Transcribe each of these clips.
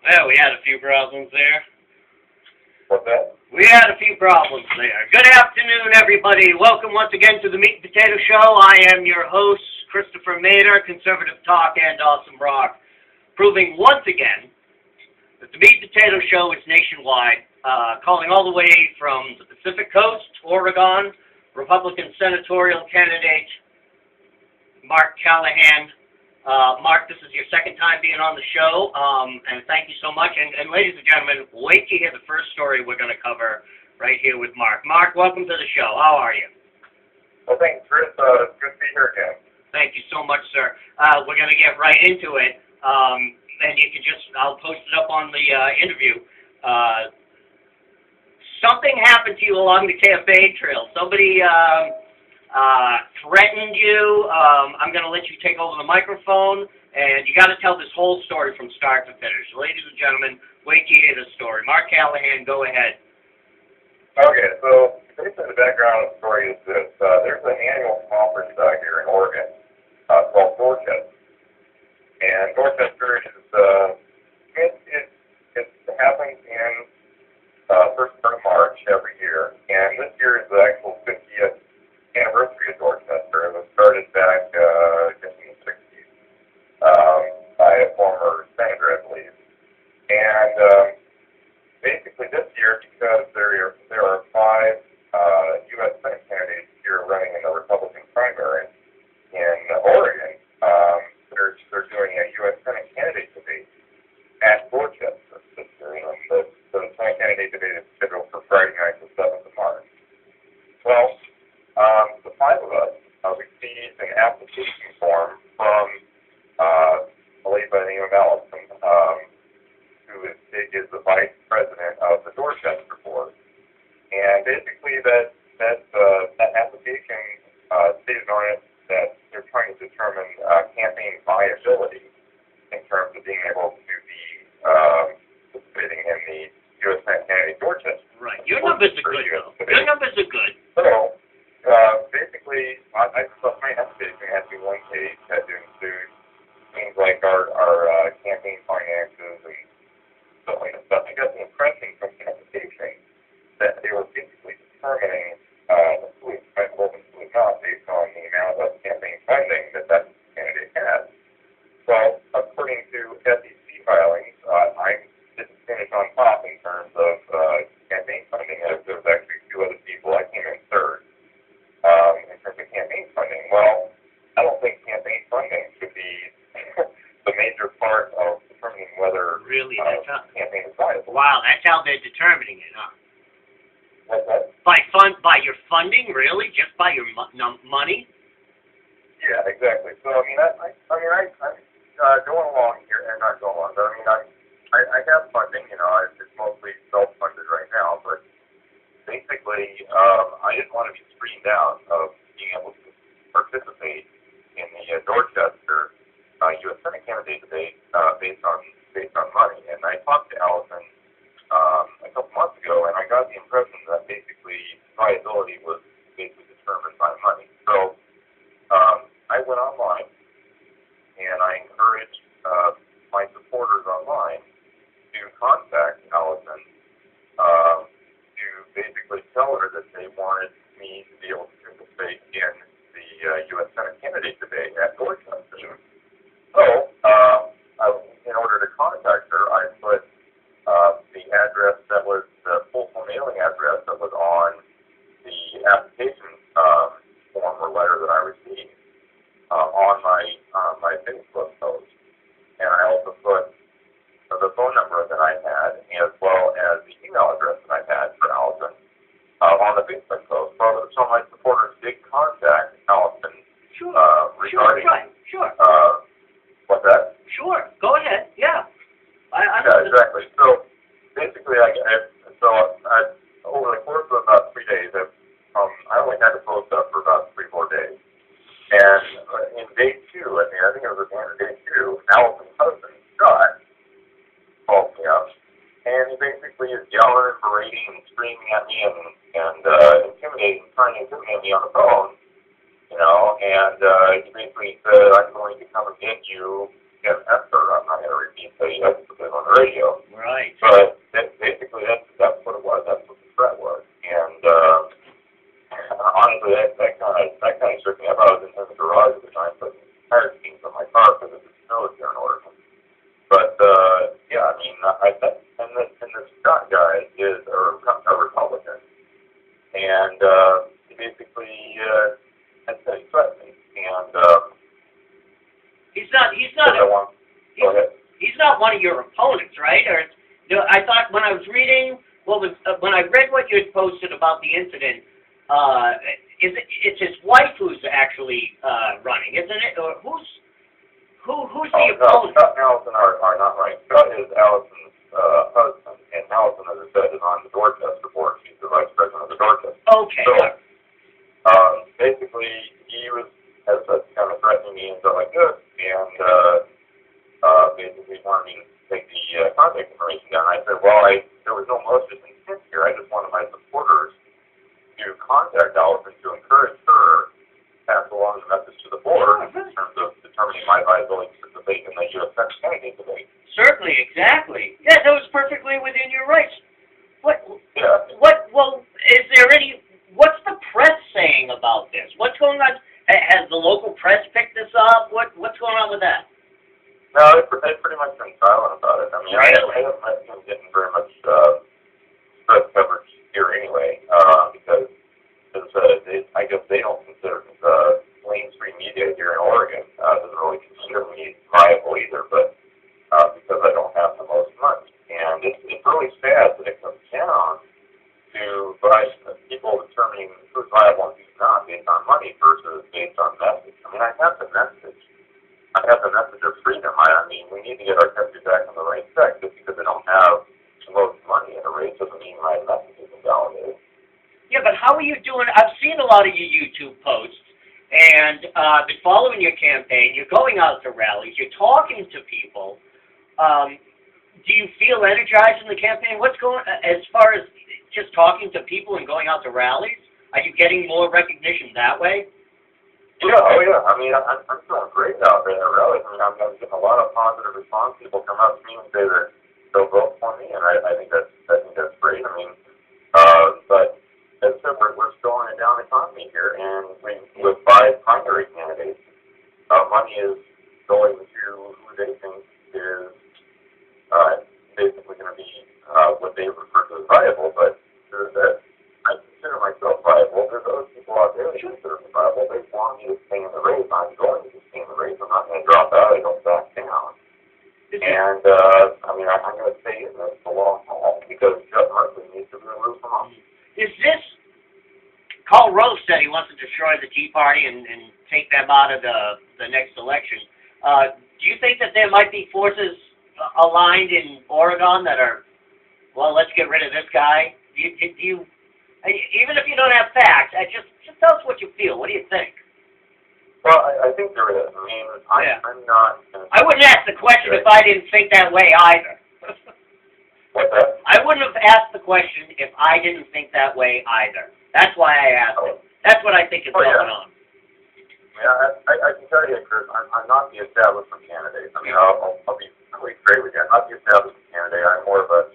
Well, we had a few problems there. What's that? We had a few problems there. Good afternoon, everybody. Welcome once again to the Meat and Potato Show. I am your host, Christopher Mader, Conservative Talk and Awesome Rock, proving once again that the Meat and Potato Show is nationwide, calling all the way from the Pacific Coast, Oregon, Republican senatorial candidate Mark Callahan. Mark, this is your second time being on the show, and thank you so much. And ladies and gentlemen, wait to hear the first story we're going to cover right here with Mark. Mark, welcome to the show. How are you? Well, thanks, Chris. It's good to be here again. Thank you so much, sir. We're going to get right into it, and you can I'll post it up on the interview. Something happened to you along the campaign trail. Somebody threatened you. I'm going to let you take over the microphone, and you got to tell this whole story from start to finish. Ladies and gentlemen, wait to hear the story. Mark Callahan, go ahead. Okay, so basically the background of the story is this. There's an annual conference here in Oregon called Dorchester. And Dorchester is, it happens in first part of March every year. And this year is the actual 50th anniversary of Dorchester. It was started back, I guess in the 60s, by a former senator, I believe. And basically this year, because there are five U.S. Senate candidates here running in the Republican primary in Oregon, they're doing a U.S. Senate candidate debate at Dorchester this year. And the Senate candidate debate is scheduled for Friday night, the 7th of March. Well, the five of us received an application form from a lady by the name of Allison, who is the vice president of the Dorchester board. And basically that application stated on it that they're trying to determine campaign viability in terms of being able to be participating in the U.S. Senate candidate Dorchester. Right. Your numbers are good, though. Your numbers are good. So, basically, my application had to be one page, had to include things like our campaign finances and stuff like that. I got the impression from the application that they were basically determining who is credible and who is not based on the amount of campaign funding that candidate has. Well, according to SEC filings, I didn't finish on top in terms of campaign funding. There was actually two other people. I came in third. In terms of campaign funding, well, I don't think campaign funding should be the major part of determining whether campaign is viable. Wow, that's how they're determining it, huh? What's that? By your funding, really? Just by your money? Yeah, exactly. So I'm going along here, and not going along, but I have funding. It's mostly self-funded right now, but basically, I didn't want to be screened out of being able to participate in the Dorchester U.S. Senate candidate debate based on money. And I talked to Allison a couple months ago, and I got the impression that basically viability was basically determined by money. So I went online, and I encouraged my supporters online to contact Allison to basically tell her that they wanted me to be able to participate in the U.S. Senate candidate debate at Dorchester. So, in order to contact her, I put the address that was the postal mailing address that was on the application form or letter that I received on my Facebook post. And I also put the phone number that I had, as well as the email address that I had for Allison on the Facebook post. So my supporters did contact Allison regarding... Sure. What's that? Sure. Go ahead. Yeah. Yeah, exactly. So basically, over the course of about 3 days, I only had to post up for about 3-4 days. And in day 2, I think it was at the end of day 2, Allison's husband, Scott, called me up, and he basically is yelling and berating and screaming at me and trying to intimidate me on the phone, and he basically said, I'm going to come and get you effort. I'm not going to repeat the episode on the radio. Right. But basically, that's what it was. That's what the threat was. And honestly, that kind of shook me up. I was in the garage at the time, putting tire seams on my car because it was snowed here in Oregon. But yeah, I mean, and the Scott guy is a Republican, and he basically had said he threatened me, and he's not one of your opponents, right? Or I thought when I was reading when I read what you had posted about the incident, it's his wife who's actually running, isn't it? Or who's the opponent? No, Scott and Allison are not running. Scott is Allison's husband, and Allison, as I said, is on the Dorchester board. She's the vice president of the Dorchester. Okay. So, basically, he was, as I said, kind of threatening me and stuff like this, and basically wanted me to take the contact information down. I said, well, there was no malicious intent here. I just wanted my supporters to contact Allison to encourage her to pass along the message to the board in terms of determining my viability to participate in the U.S. candidate debate. Certainly, exactly. Yeah, that was perfectly within your rights. Well, is there what's the press saying about this? What's going on? Has the local press picked this up? What's going on with that? No, they've pretty much been silent about it. I mean, really? I haven't been getting very much press coverage here anyway, because I guess they don't consider mainstream media here in Oregon doesn't really consider me viable either, but because I don't have the most money. And it's really sad that it comes down to people determining who's viable and who's not based on money versus based on message. I mean, I have the message. I have the message of freedom. I mean, we need to get our country back on the right track. Just because I don't have the most money in a race doesn't mean my message isn't validated. Yeah, but how are you doing? I've seen a lot of your YouTube posts and been following your campaign. You're going out to rallies. You're talking to people. Do you feel energized in the campaign? What's going as far as just talking to people and going out to rallies? Are you getting more recognition that way? Yeah, oh yeah. I mean, I'm feeling great out there at rallies. I mean, I'm getting a lot of positive response. People come up to me and say that they'll vote for me, and I think that's great. I mean, but as I said, we're still in a down economy here, and with 5 primary candidates, money is going to who they think is basically going to be what they refer to as viable, but I consider myself viable. There's other people out there that consider me viable. They want me to stay in the race. I'm going to stay in the race. I'm not going to drop out. I don't back down. And, I mean, I'm going to stay in this for the long haul because Jeff Merkley needs to be removed from office. Is this... Karl Rove said he wants to destroy the Tea Party and take them out of the next election. Do you think that there might be forces aligned in Oregon that are, well, let's get rid of this guy? Do you even if you don't have facts, just tell us what you feel. What do you think? Well, I think there is. I mean, I'm not... I wouldn't ask the question if I didn't think that way either. What's that? I wouldn't have asked the question if I didn't think that way either. That's why I asked it. That's what I think is going on. Yeah, I can tell you, Chris, I'm not the establishment candidate. I mean, I'll be really straight with you. I'm not the establishment candidate. I'm more of a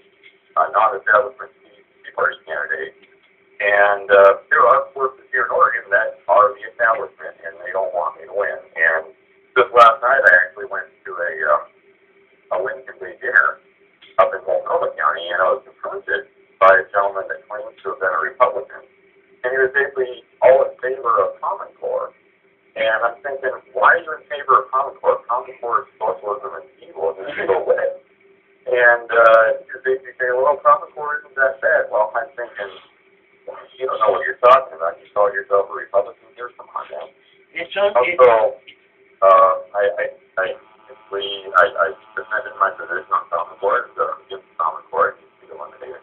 non-establishment Tea Party candidate. And there are forces here in Oregon that are the establishment, and they don't want me to win. And just last night, I actually went to a Lincoln Day dinner up in Multnomah County, and I was confronted by a gentleman that claims to have been a Republican. And he was basically all in favor of Common Core. And I'm thinking, why are you in favor of Common Core? Common Core is socialism and evil, and it's go away. And he was basically saying, well, Common Core isn't that bad. Well, I'm thinking, you don't know what you're talking about. You call yourself a Republican? Here's some on that. Also, I defended my position on Common Core, against Common Core, it needs to be eliminated.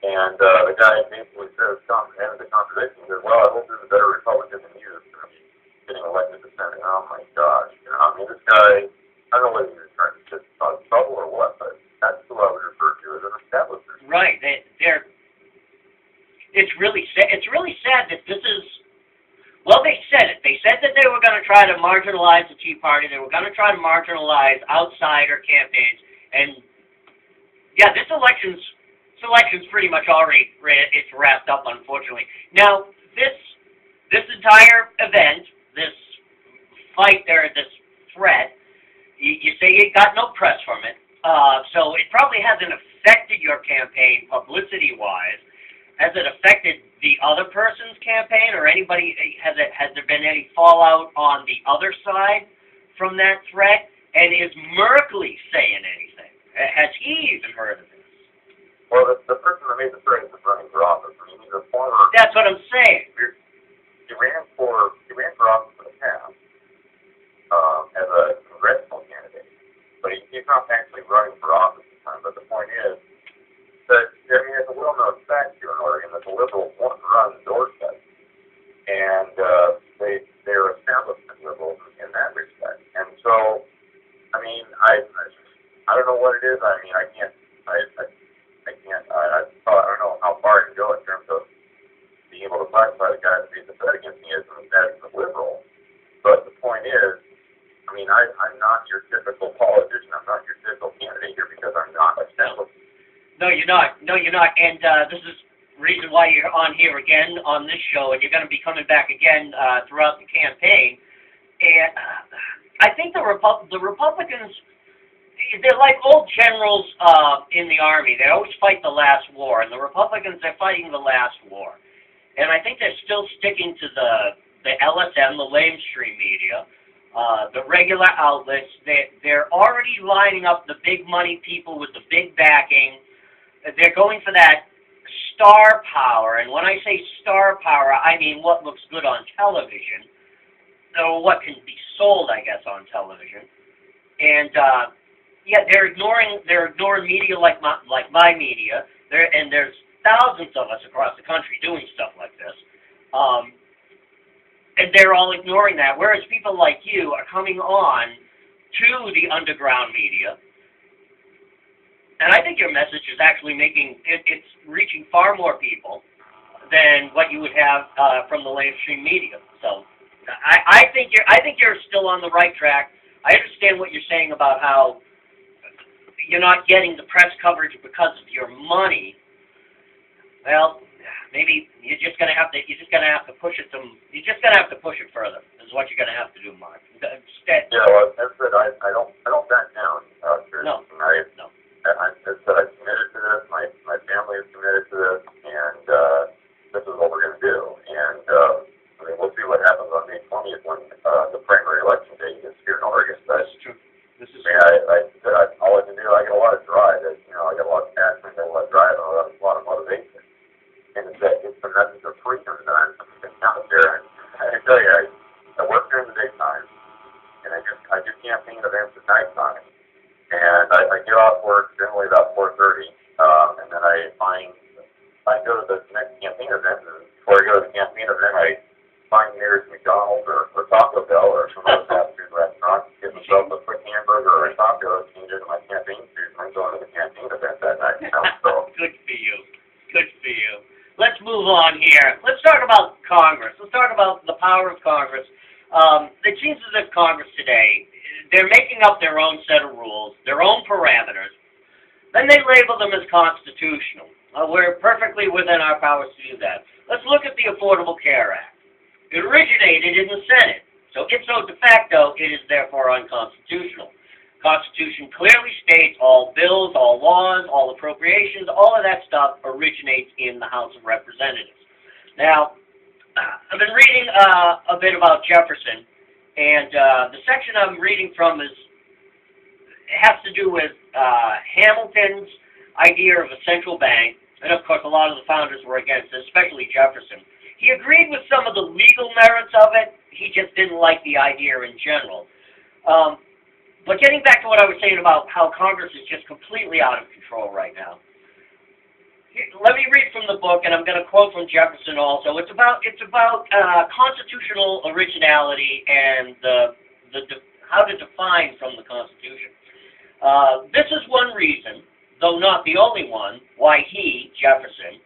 And the guy basically says, ended the conversation, he says, well, I hope there's a better Republican than you that's going to be getting elected to Senate. Oh, my gosh. You know, I mean, this guy, I don't know whether he was trying to just cause trouble or what, but that's who I would refer to as an establishment. Right. It's really sad. It's really sad that this is Well, they said it. They said that they were going to try to marginalize the Tea Party. They were going to try to marginalize outsider campaigns. And, yeah, this election's pretty much already it's wrapped up, unfortunately. Now, this entire event, this fight there, this threat, you say you got no press from it. So it probably hasn't affected your campaign publicity-wise. Has it affected the other person's campaign or anybody? Has there been any fallout on the other side from that threat? And is Merkley saying anything? Has he even heard of this? Well, the person that made the threat is running for office. I mean, he's a former. That's what I'm saying. He ran for office in the past as a congressional candidate, but he's not actually running for office this time. But the point is that, I mean, it's a well-known fact here in Oregon that the liberals want to run doorsteps, and they're establishment liberals in that respect. And so, I mean, I don't know what it is. I mean, I don't know how far I can go in terms of being able to classify the guy that made the threat against me as a liberal. But the point is, I mean, I'm not your typical politician. I'm not your typical candidate here because I'm not established. No, you're not. And this is the reason why you're on here again on this show, and you're going to be coming back again throughout the campaign. And I think the Republicans, they're like old generals in the Army. They always fight the last war, and the Republicans, they're fighting the last war. And I think they're still sticking to the LSM, the lamestream media, the regular outlets. They're already lining up the big money people with the big backing. They're going for that star power, and when I say star power, I mean what looks good on television, or what can be sold, I guess, on television. And yeah, they're ignoring media like my media. And there's thousands of us across the country doing stuff like this, and they're all ignoring that. Whereas people like you are coming on to the underground media. And I think your message is actually it's reaching far more people than what you would have from the mainstream media. So I think you're still on the right track. I understand what you're saying about how you're not getting the press coverage because of your money. Well, maybe you're just gonna have to push it further. Is what you're gonna have to do, Mark. Instead. Yeah, well, as I said, I don't back down. No. I said I committed to this. My family is committed to this, and this is what we're going to do. And I mean, we'll see what happens on May 20th when the primary election day is here in Oregon. But, this is true. All I can do, I got a lot of drive. I got a lot of passion, I got a lot of drive, and a lot of motivation. And it's the message of freedom that I'm out there. And I tell you, I work during the daytime, and I do campaign events at nighttime. And I get off work generally about 4:30, and then I go to the next campaign event. And before I go to the campaign event, I find nearest McDonald's or Taco Bell or some other fast food restaurant, get myself a quick hamburger or a taco, change into my campaign suit, and I'm going to the campaign event that night. So. Good for you. Good for you. Let's move on here. Let's talk about Congress. Let's talk about the power of Congress. It seems as if Congress today, they're making up their own set of rules, their own parameters. Then they label them as constitutional. We're perfectly within our powers to do that. Let's look at the Affordable Care Act. It originated in the Senate, so ipso de facto, it is therefore unconstitutional. Constitution clearly states all bills, all laws, all appropriations, all of that stuff originates in the House of Representatives. Now, I've been reading a bit about Jefferson, and the section I'm reading from has to do with Hamilton's idea of a central bank, and of course a lot of the founders were against it, especially Jefferson. He agreed with some of the legal merits of it, he just didn't like the idea in general. But getting back to what I was saying about how Congress is just completely out of control right now. Let me read from the book, and I'm going to quote from Jefferson also. It's about constitutional originality and how to define from the Constitution. This is one reason, though not the only one, why he, Jefferson,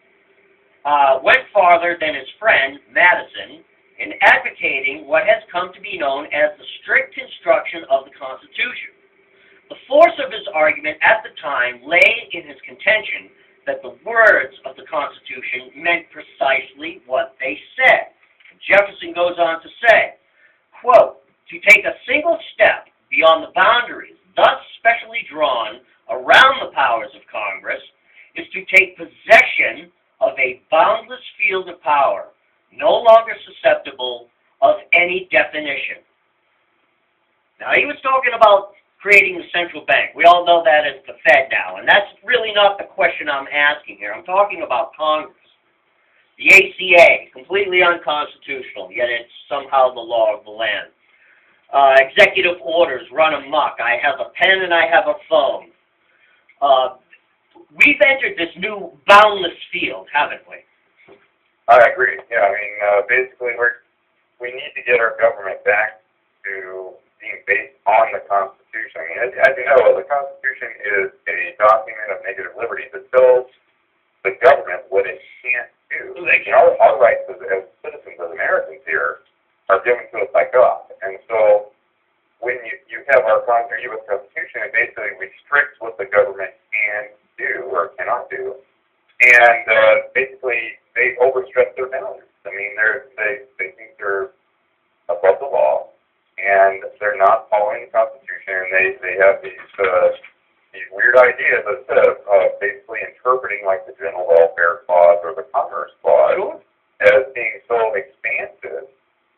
went farther than his friend, Madison, in advocating what has come to be known as the strict construction of the Constitution. The force of his argument at the time lay in his contention that the words of the Constitution meant precisely what they said. Jefferson goes on to say, quote, "To take a single step beyond the boundaries thus specially drawn around the powers of Congress is to take possession of a boundless field of power, no longer susceptible of any definition." Now, he was talking about creating the central bank. We all know that as the Fed now, and that's really not the question I'm asking here. I'm talking about Congress. The ACA, completely unconstitutional, yet it's somehow the law of the land. Executive orders run amok. I have a pen and I have a phone. We've entered this new boundless field, haven't we? I agree. Yeah, I mean, basically, we need to get our government back to being based on the Constitution. I mean, as you know, the Constitution is a document of negative liberties. It tells the government what it can't do. And our rights as citizens, as Americans here, are given to us by God. And so when you have our U.S. Constitution, it basically restricts what the government can do or cannot do. And basically, they overstretch their boundaries. I mean, they think they're above the law, and they're not following the Constitution. They have these weird ideas of basically interpreting like the General Welfare Clause or the Commerce Clause as being so expansive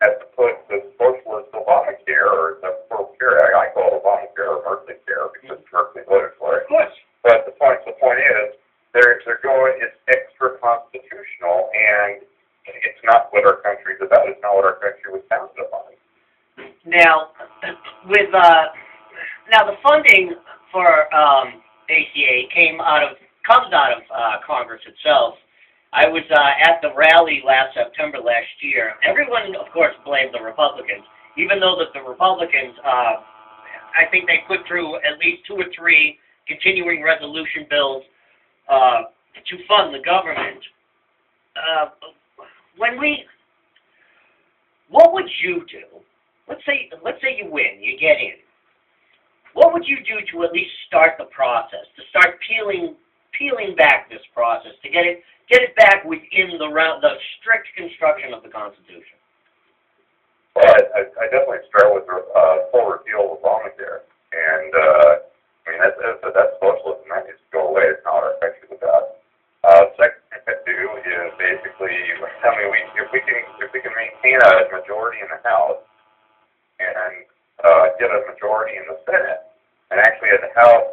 as opposed to socialist Obamacare or the Affordable Care Act. I call it Obamacare or Mercy Care because Mercy voted for it. Of course. But the point is they're going. It's extra constitutional, and it's not what our country's about. It's not what our country was founded upon. Now, now the funding for ACA comes out of Congress itself. I was at the rally last September last year. Everyone, of course, blamed the Republicans, even though that the Republicans, I think they put through at least 2 or 3 continuing resolution bills to fund the government. What would you do? Let's say you win, you get in. What would you do to at least start the process, to start peeling back this process, to get it back within the strict construction of the Constitution? Well, I definitely start with full repeal of Obamacare, and I mean that's socialism. That needs to go away. It's not what our country's about. Second thing I do is basically, I mean, if we can maintain a majority in the House and get a majority in the Senate, and actually have the House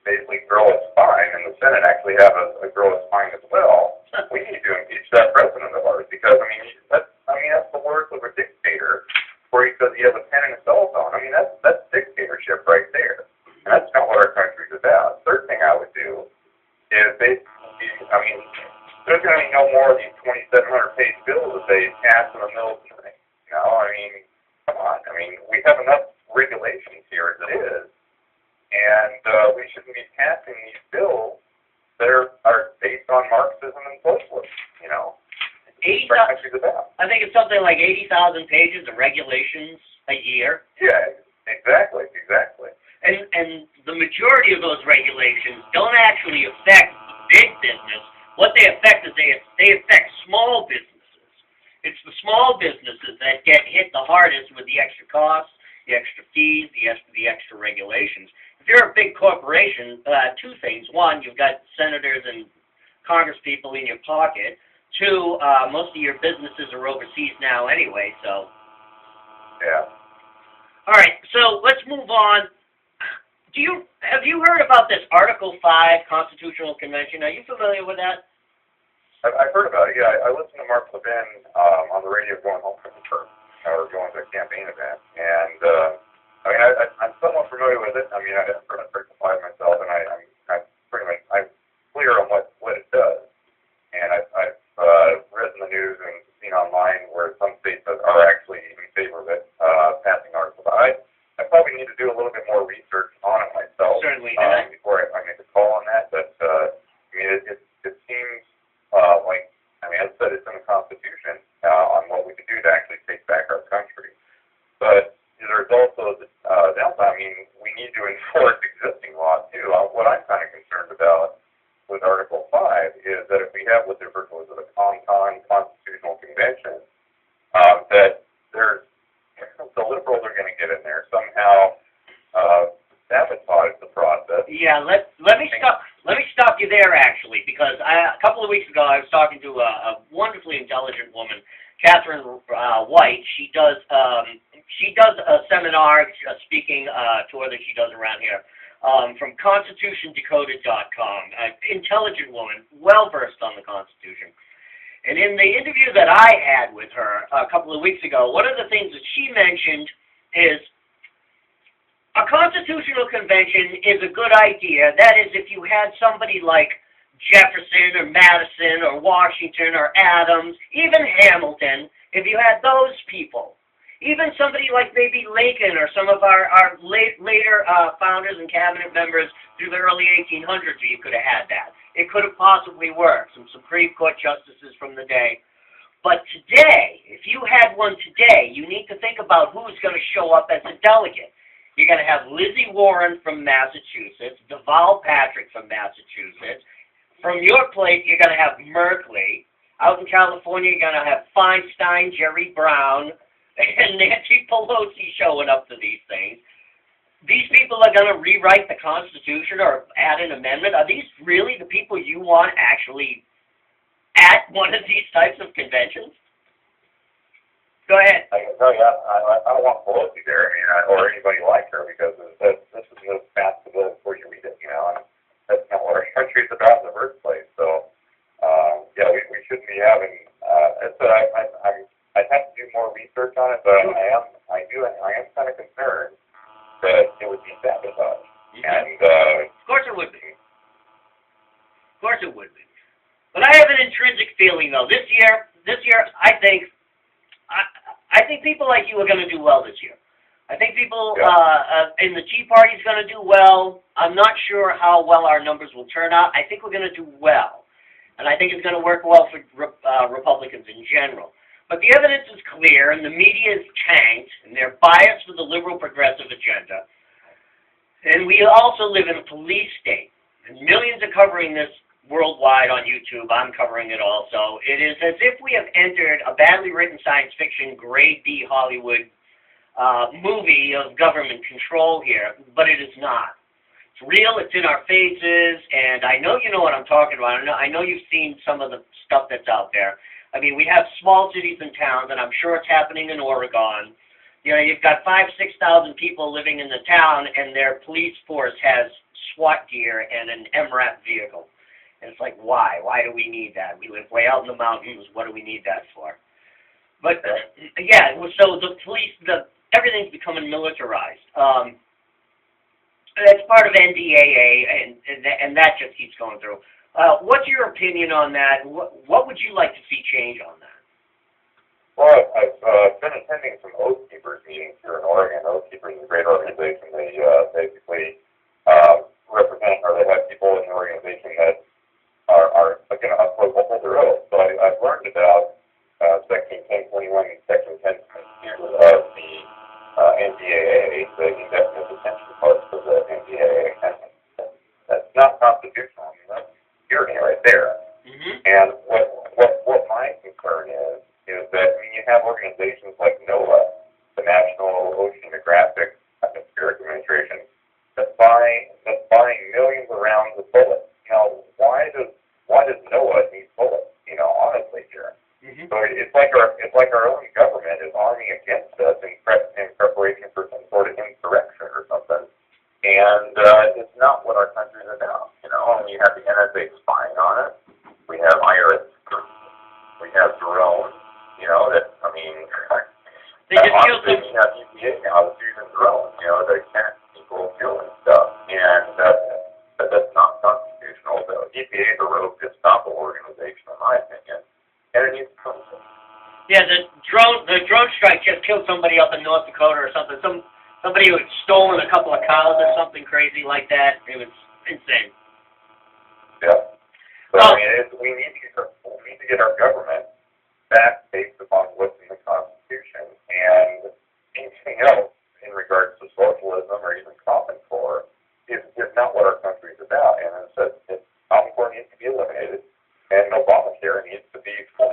basically grow its spine, and the Senate actually have a grow its spine as well, we need to impeach that president of ours, because I mean that's the words of a dictator, where he says he has a pen and a cell phone. I mean that's dictatorship right there, and that's not what our country's about. Third thing I would do is basically, I mean, there's going to be no more of these 2,700-page bills that they pass in the middle of the night. You know, I mean, come on. I mean, we have enough regulations here as it is, and we shouldn't be passing these bills that are based on Marxism and socialism. You know, I think it's something like 80,000 pages of regulations a year. Yeah, exactly. And the majority of those regulations don't actually affect big business. What they affect is they affect small businesses. It's the small businesses that get hit the hardest with the extra costs, the extra fees, the extra regulations. If you're a big corporation, 2 things. 1, you've got senators and congresspeople in your pocket. 2, most of your businesses are overseas now anyway, so. Yeah. All right, so let's move on. Have you heard about this Article 5 Constitutional Convention? Are you familiar with that? I've heard about it, yeah. I listened to Mark Levin on the radio going home from church, or going to a campaign event, and I mean, I'm somewhat familiar with it. I mean, I've heard Article 5 myself, and I'm clear on what it does. And I've read in the news and seen online where some states are actually in favor of it, passing Article 5. I probably need to do a little bit more research on it myself. Certainly. Before I make a call on that. But I mean, it seems like, I mean, as I said, it's in the Constitution on what we can do 5 is that if we have what they're referring to as a constitutional convention, that there's the liberals are going to get in there somehow, sabotage the process. Yeah, let me stop you there actually, because a couple of weeks ago I was talking to a wonderfully intelligent woman, Catherine White. She does a seminar, a speaking tour that she does around here, from ConstitutionDecoded.com. Intelligent woman, well versed on the Constitution. And in the interview that I had with her a couple of weeks ago, one of the things that she mentioned is a constitutional convention is a good idea. That is, if you had somebody like Jefferson or Madison or Washington or Adams, even Hamilton, if you had those people, even somebody like maybe Lincoln or some of our later founders and cabinet members through the early 1800s, you could have had that. It could have possibly worked. Some Supreme Court justices from the day. But today, if you had one today, you need to think about who's going to show up as a delegate. You're going to have Lizzie Warren from Massachusetts, Deval Patrick from Massachusetts. From your plate, you're going to have Merkley. Out in California, you're going to have Feinstein, Jerry Brown, and Nancy Pelosi showing up to these things. These people are going to rewrite the Constitution or add an amendment. Are these really the people you want actually at one of these types of conventions? Go ahead. I can tell you, I don't want Pelosi there, or anybody like her, because this is the fast before you read it, and that's not what our country's about in the first place. So, yeah, we shouldn't be having. I'd have to do more research on it, but I am kind of concerned that it would be sabotage. And of course it would be. Of course it would be. But I have an intrinsic feeling, though. This year, I think people like you are going to do well this year. I think people in the Tea Party is going to do well. I'm not sure how well our numbers will turn out. I think we're going to do well. And I think it's going to work well for Republicans in general. But the evidence is clear, and the media is tanked, and they're biased for the liberal progressive agenda. And we also live in a police state, and millions are covering this worldwide on YouTube. I'm covering it also. It is as if we have entered a badly written science fiction, grade B Hollywood movie of government control here, but it is not. It's real, it's in our faces, and I know you know what I'm talking about. I know you've seen some of the stuff that's out there. I mean, we have small cities and towns, and I'm sure it's happening in Oregon. You've got 5,000 to 6,000 people living in the town, and their police force has SWAT gear and an MRAP vehicle. And it's like, why? Why do we need that? We live way out in the mountains. What do we need that for? But, yeah, so the police, everything's becoming militarized. That's part of NDAA, and that just keeps going through. What's your opinion on that? What would you like to see change on that? Well, I've been attending some Oath Keepers meetings here in Oregon. Oath Keepers is a great organization. They basically represent, or they have people in the organization that are going to hold their oath. So I've learned about Section 1021 and Section 1022 of the NDAA, the indefinite detention parts of the NDAA. And that's not constitutional. I mean, that's tyranny right there. Mm-hmm. And what my concern is that when you have organizations like NOAA, the National Oceanographic Atmospheric Administration, that's buying millions of rounds of bullets. Why does NOAA need bullets? Honestly, here. Mm-hmm. So it's like our own government is arming against us in preparation for some sort of insurrection or something. And it's not what our country is about. And you have the NSA spying on it. We have IRS. We have drones. They just killed them. We have EPA now that's using drones. They catch people doing stuff, and that's not constitutional. The EPA is a rogue, distasteful organization, in my opinion, and it needs to come. Yeah, the drone strike just killed somebody up in North Dakota or something. Somebody who had stolen a couple of cows or something crazy like that. It was insane. Yeah. So we need to get our government back based upon what's in the Constitution, and anything else in regards to socialism or even Common Core is not what our country is about. And Common Core needs to be eliminated. And Obamacare needs to be full.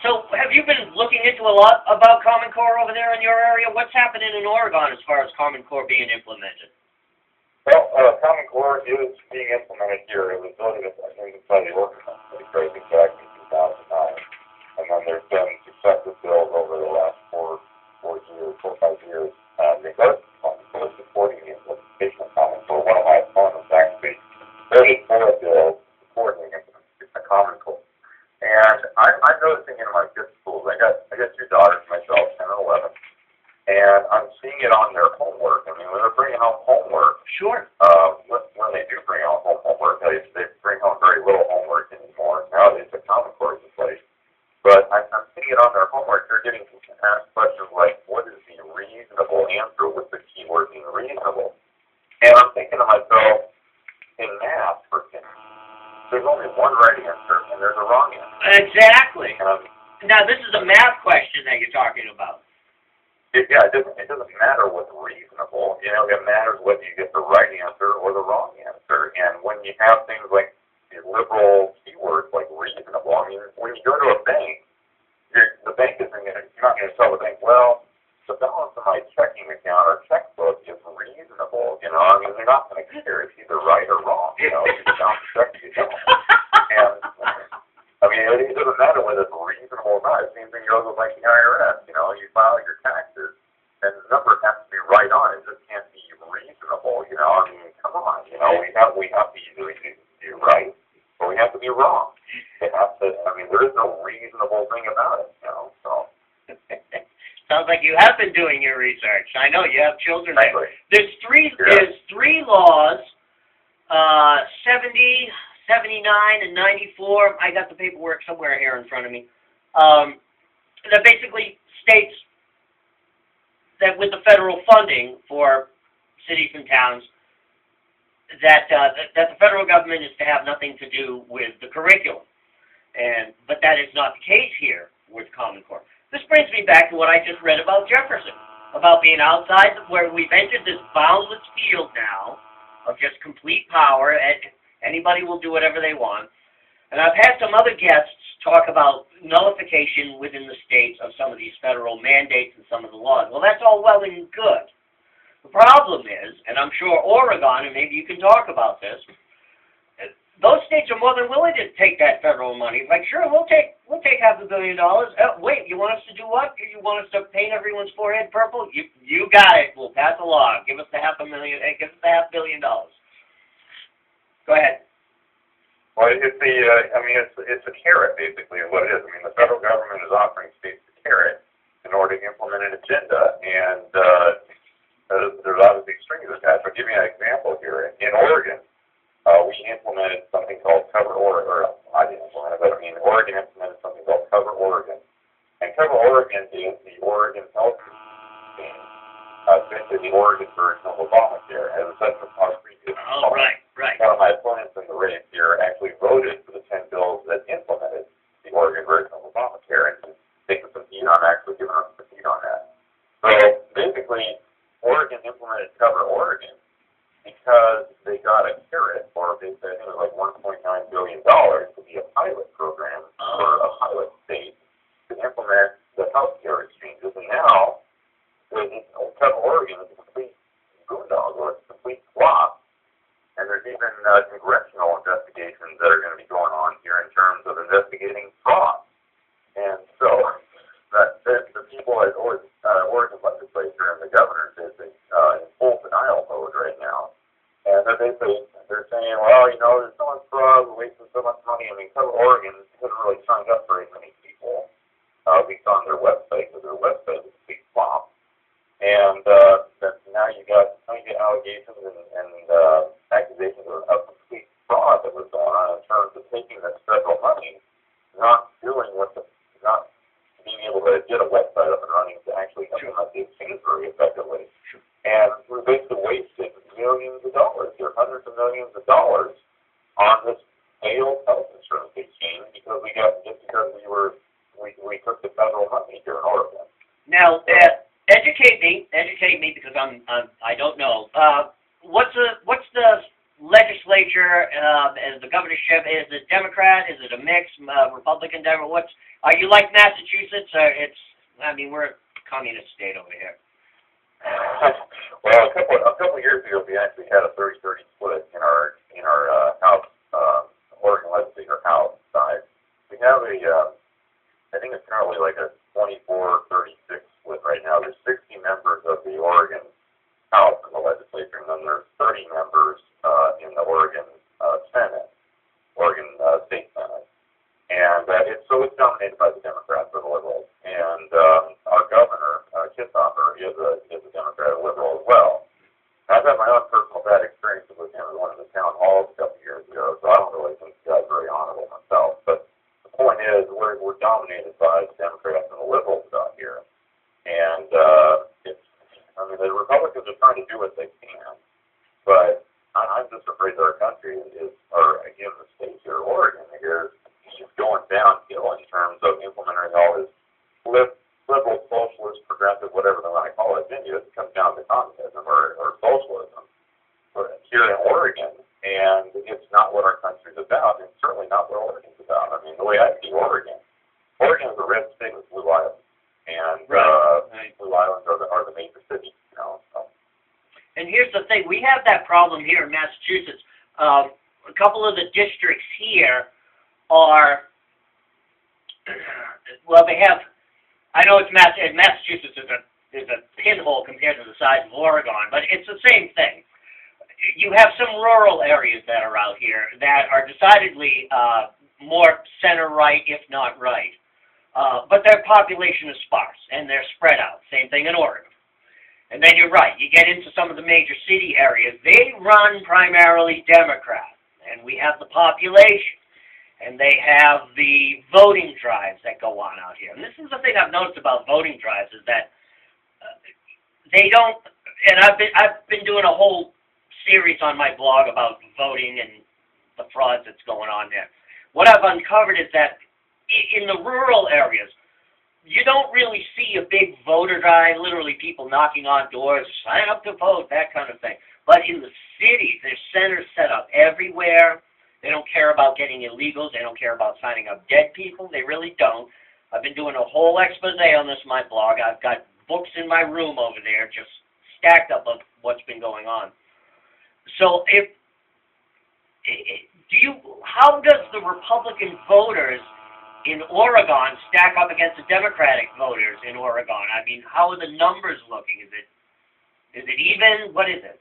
So have you been looking into a lot about Common Core over there in your area? What's happening in Oregon as far as Common Core being implemented? Well, Common Core is being implemented here. It was voted inside the Oregon Legislature back in 2009. And then there's been successive bills over the last 4 or 5 years. Because Common Core supporting the implementation of Common Core. One of my opponents actually voted for a bill supporting a Common Core. And I'm noticing in my kids' schools, I got 2 daughters myself, 10 and 11, and I'm seeing it on their homework. I mean, when they're bringing home homework, Sure. when they do bring home homework, they bring home very little homework anymore. Nowadays, the Common Core is in place. But I'm seeing it on their homework. They're getting asked questions like, what is the reasonable answer with the keyword being reasonable? And I'm thinking to myself, in math, for instance, there's only one right answer, and there's a wrong answer. Exactly. Now, this is a math question that you're talking about. It doesn't matter what's reasonable. You know, it matters whether you get the right answer or the wrong answer. And when you have things like these liberal keywords like reasonable, I mean, when you go to a bank, the bank isn't going to, you're not going to tell the bank, well, the balance of my checking account or checkbook is reasonable. You know, I mean, they're not going to care it's either right or wrong. You know, you balance the check, you don't. And I mean, it doesn't matter whether it's reasonable or not. Same thing goes with like the IRS. You know, you file your taxes, and the number has to be right on. It just can't be reasonable. You know, I mean, come on. You know, we have to either be right or we have to be wrong. It has to. I mean, there is no reasonable thing about it. You know, so. Sounds like you have been doing your research. I know you have children there. Exactly. There's three laws, 70, 79, and 94. I got the paperwork somewhere here in front of me. That basically states that with the federal funding for cities and towns, that the federal government is to have nothing to do with the curriculum. But that is not the case here with Common Core. This brings me back to what I just read about Jefferson, about being outside where we've entered this boundless field now of just complete power, and anybody will do whatever they want. And I've had some other guests talk about nullification within the states of some of these federal mandates and some of the laws. Well, that's all well and good. The problem is, and I'm sure Oregon, and maybe you can talk about this, those states are more than willing to take that federal money. Like, sure, we'll take $500 million. Wait, you want us to do what? You want us to paint everyone's forehead purple? You got it. We'll pass a law. Give us the $500 million. Give us the $500 million. Go ahead. Well, it's a carrot basically is what it is. I mean, the federal government is offering states a carrot in order to implement an agenda, and there's obviously strings attached. I'll give you an example here. In Oregon, we implemented something called Cover Oregon, or I didn't implement it, but I mean, Oregon implemented something called Cover Oregon. And Cover Oregon is the Oregon health scheme, essentially the Oregon version of Obamacare, as I said in the previous Oh, right. One of my opponents in the race here actually voted for the 10 bills that implemented the Oregon version of Obamacare, and taking some heat on actually giving us some heat on that. So basically, Oregon implemented Cover Oregon because they got a carrot, or they said it was like $1.9 billion to be a pilot program for a pilot state to implement the health care exchanges. And now, Cover Oregon is a complete boondoggle, or it's a complete flop. And there's even congressional investigations that are going to be going on here in terms of investigating fraud. And so the people at Oregon legislature and the governor is in full denial mode right now. And they're saying, well, you know, there's so much fraud, we're wasting so much money. I mean, Cover Oregon hasn't really signed up very many people, at least on their website, because their website is a big flop. And now you get allegations and accusations of complete fraud that was going on in terms of taking this federal money, not being able to get a website up and running to actually implement the exchange very effectively. And we basically wasted millions of dollars, or hundreds of millions of dollars, on this failed health insurance exchange because we took the federal money here in Oregon. Now, educate me because I don't know. What's the legislature governor, as the governorship, is it Democrat? Is it a mix, Republican, Democrat? Are you like Massachusetts? We're a communist state over here. Well, a couple years ago, we actually had a 30-30 split in our House, Oregon Legislature House side. We have I think it's currently like a 24-36 split right now. There's 60 members of the Oregon House in the legislature, and then there's 30 members in the Oregon Senate, Oregon State Senate. And it's dominated by the Democrats or the liberals. And our governor, Kissoffer, is a Democrat, a liberal as well. I've had my own personal bad experiences with him in one of the town halls a couple years ago, so I don't really think the guy's very honorable myself. But the point is, we're dominated by the Democrats and the liberals out here. And the Republicans are trying to do what they can, but I'm just afraid that our country again, the state here, Oregon here, is going downhill in terms of implementing all this liberal, socialist, progressive, whatever they want to call it. Then it comes down to communism or socialism here in Oregon, and it's not what our country's about, and certainly not what Oregon's about. I mean, the way I see Oregon is a red state with blue islands, and blue islands are the major cities, So. And here's the thing: we have that problem here in Massachusetts. A couple of the districts here are, they have. I know Massachusetts is a pinhole compared to the size of Oregon, but it's the same thing. You have some rural areas that are out here that are decidedly more center-right, if not right. But their population is sparse, and they're spread out. Same thing in Oregon. And then you're right. You get into some of the major city areas. They run primarily Democrat, and we have the population. And they have the voting drives that go on out here. And this is the thing I've noticed about voting drives is that they don't. And I've been doing a whole series on my blog about voting and the frauds that's going on there. What I've uncovered is that in the rural areas, you don't really see a big voter drive. Literally, people knocking on doors, sign up to vote, that kind of thing. But in the cities, there's centers set up everywhere. They don't care about getting illegals. They don't care about signing up dead people. They really don't. I've been doing a whole expose on this in my blog. I've got books in my room over there just stacked up of what's been going on. So how does the Republican voters in Oregon stack up against the Democratic voters in Oregon? I mean, how are the numbers looking? Is it even? What is it?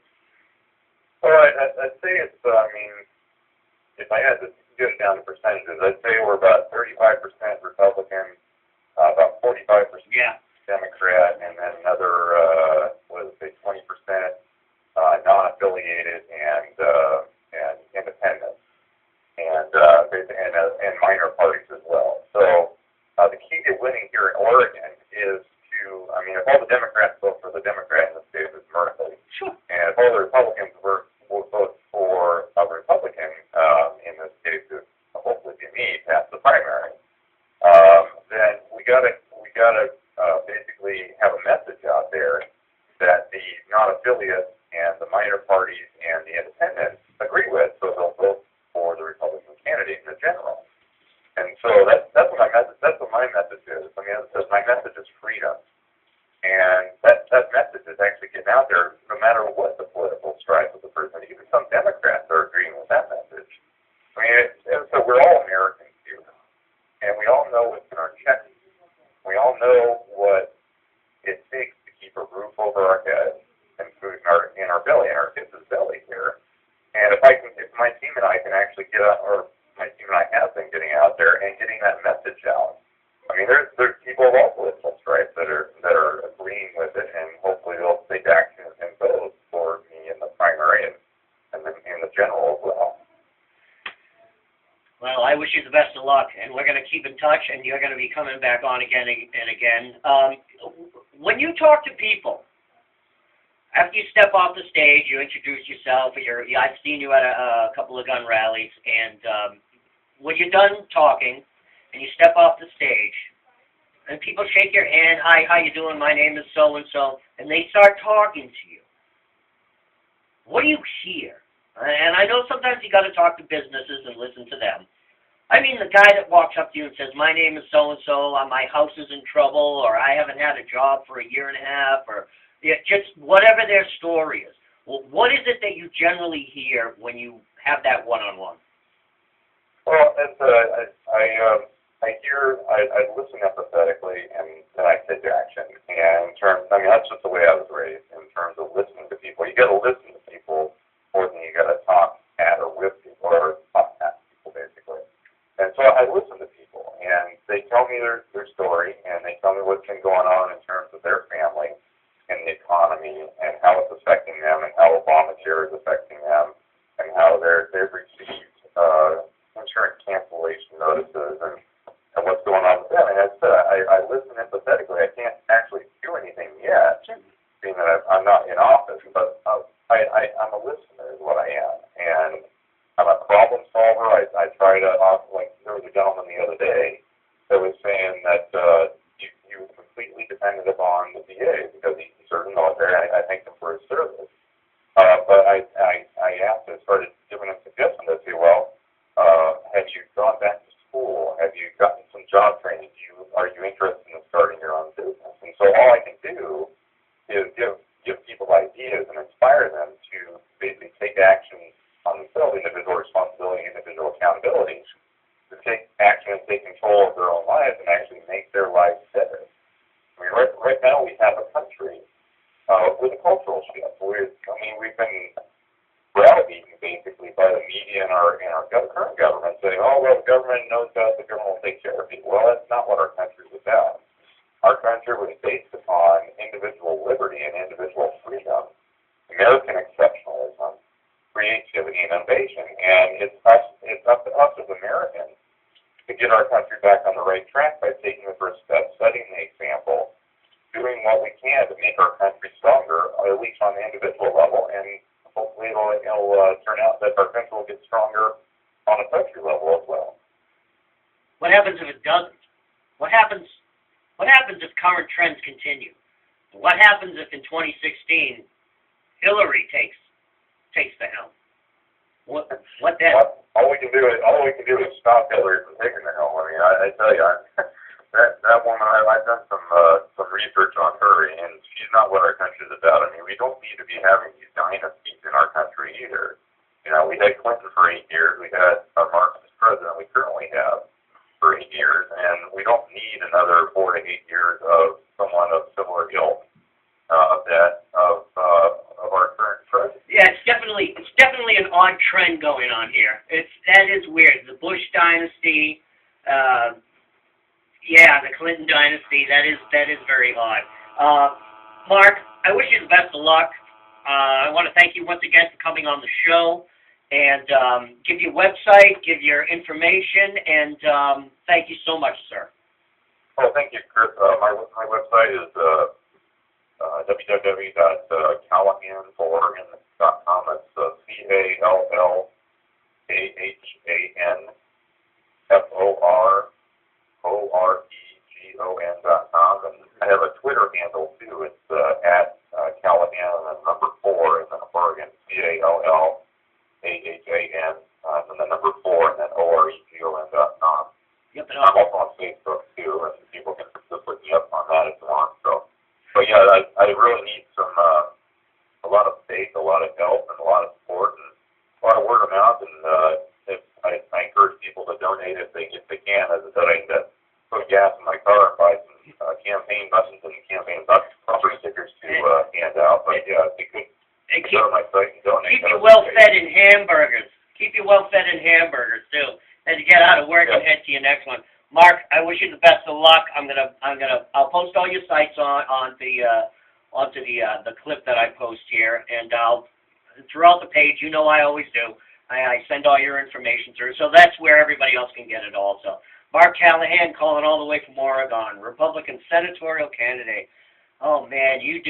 Well, I'd say it's, if I had to get it down to percentages, I'd say we're about 35% Republican, about 45% Democrat, and then another, 20% non-affiliated and independent, and minor parties as well. So the key to winning here in Oregon is if all the Democrats vote for the Democrat in the state of Murphy, sure. And if all the Republicans will vote for a Republican, in this case, it hopefully be me, pass the primary, then we gotta basically have a message out there that the non-affiliates and the minor parties and the independents agree with, so they'll vote for the Republican candidate in the general. And so that's what my message. That's what my message is. My message is freedom, and that message is actually getting out there, no matter what the political strife of the person. Even some Democrats are agreeing with that message. So we're all Americans here, and we all know what's in our checks. We all know what it takes to keep a roof over our head and food in our belly, in our kids' belly here. And if my team and I can actually get out, or my team and I have been getting out there and getting that message out. There's people of all political stripes that are agreeing with it, and hopefully they'll take action and vote for me in the primary and then in the general as well. Well, I wish you the best of luck, and we're going to keep in touch, and you're going to be coming back on again and again. When you talk to people, after you step off the stage, you introduce yourself. I've seen you at a couple of gun rallies, and when you're done talking and you step off the stage, and people shake your hand, "Hi, how you doing? My name is so and so," and they start talking to you. What do you hear? And I know sometimes you got to talk to businesses and listen to them. I mean, the guy that walks up to you and says, my name is so-and-so, my house is in trouble, or I haven't had a job for a year and a half, or just whatever their story is. Well, what is it that you generally hear when you have that one-on-one? Well, I listen empathetically, and then I take action. And that's just the way I was raised in terms of listening to people. You got to listen to people more than you got to talk at or with people, or talk at people, basically. And so I listen to people, and they tell me their story, and they tell me what's been going on in terms of their family and the economy, and how it's affecting them, and how Obamacare is affecting them, and how they've received insurance cancellation notices, and what's going on with them. And as I said, I listen empathetically. I can't actually do anything yet, being that I'm not in office, but I'm a listener is what I am. And I'm a problem solver. I try to, like there was a gentleman the other day that was saying that he was completely dependent upon the VA because he served in the military. I thanked him for his service. But I asked him, started giving him suggestions. I say, well, have you gone back to school? Have you gotten some job training? Are you interested in starting your own business? And so all I can do is give people ideas and inspire them to basically take action on themselves, individual responsibility, individual accountability, to take action and take control of their own lives and actually make their lives better. I mean, right now we have a country with a cultural shift. We've been browbeaten basically by the media and our current government saying, oh, well, the government knows best, the government will take care of people. Well, that's not what our country is about. Our country was based upon individual liberty and individual freedom, American exceptionalism, creativity, and innovation. And it's up to us as Americans to get our country back on the right track by taking the first step, setting the example, doing what we can to make our country stronger, at least on the individual level, and hopefully it'll turn out that our country will get stronger on a country level as well. What happens if it doesn't? What happens if current trends continue? What happens if in 2016 Hillary takes the helm? What then? All we can do is stop Hillary from taking the helm. I mean, I tell you, that woman. I've done some research on her, and she's not what our country is about. I mean, we don't need to be having these dynasties in our country either. You know, we had Clinton for 8 years. We had a Marxist president we currently have for 8 years, and we don't need another 4 to 8 years of someone of similar ilk of our current president. Yeah, it's definitely an odd trend going on here. That is weird. The Bush dynasty, the Clinton dynasty. That is very odd. Mark, I wish you the best of luck. I want to thank you once again for coming on the show, and give your website, give your information, and thank you so much, sir. Oh, thank you, Chris. My website is www.callahan.com. It's CALLAHANFOROREGON.com. And I have a Twitter handle, too. It's at Callahan, and then number 4, and then Oregon, CALLAHAN, and then number 4, and then OREGON.com. Yep, and I'm also on Facebook, too, and people can just look me up on that if they want. So, but yeah, I really need a lot of faith, a lot of help, and a lot of support, and a lot of word of mouth. And I encourage people to donate if they can. As I said, I need to put gas in my car and buy some campaign buttons and campaign bumper stickers to hand out. But yeah, if you could go to my site and donate. Keep you well fed in hamburgers. Keep you well fed in hamburgers too. As you get out of work and head to your next one. Mark, I wish you the best of luck. I'll post all your sites onto the clip that I post here, and I'll throughout the page. You know I always do. I send all your information through, so that's where everybody else can get it also. Mark Callahan calling all the way from Oregon, Republican senatorial candidate. Oh man, you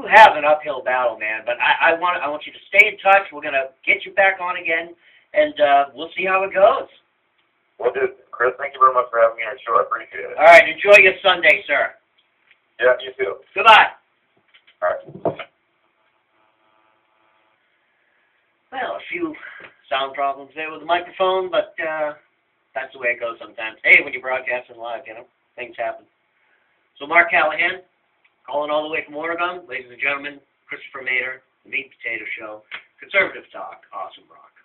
have an uphill battle, man. But I want you to stay in touch. We're gonna get you back on again, and we'll see how it goes. Well, dude, Chris, thank you very much for having me on your show. I appreciate it. All right, enjoy your Sunday, sir. Yeah, you too. Goodbye. All right. Well, a few sound problems there with the microphone, but that's the way it goes sometimes. Hey, when you're broadcasting live, things happen. So Mark Callahan, calling all the way from Oregon. Ladies and gentlemen, Christopher Mader, The Meat and Potato Show, Conservative Talk, Awesome Rock.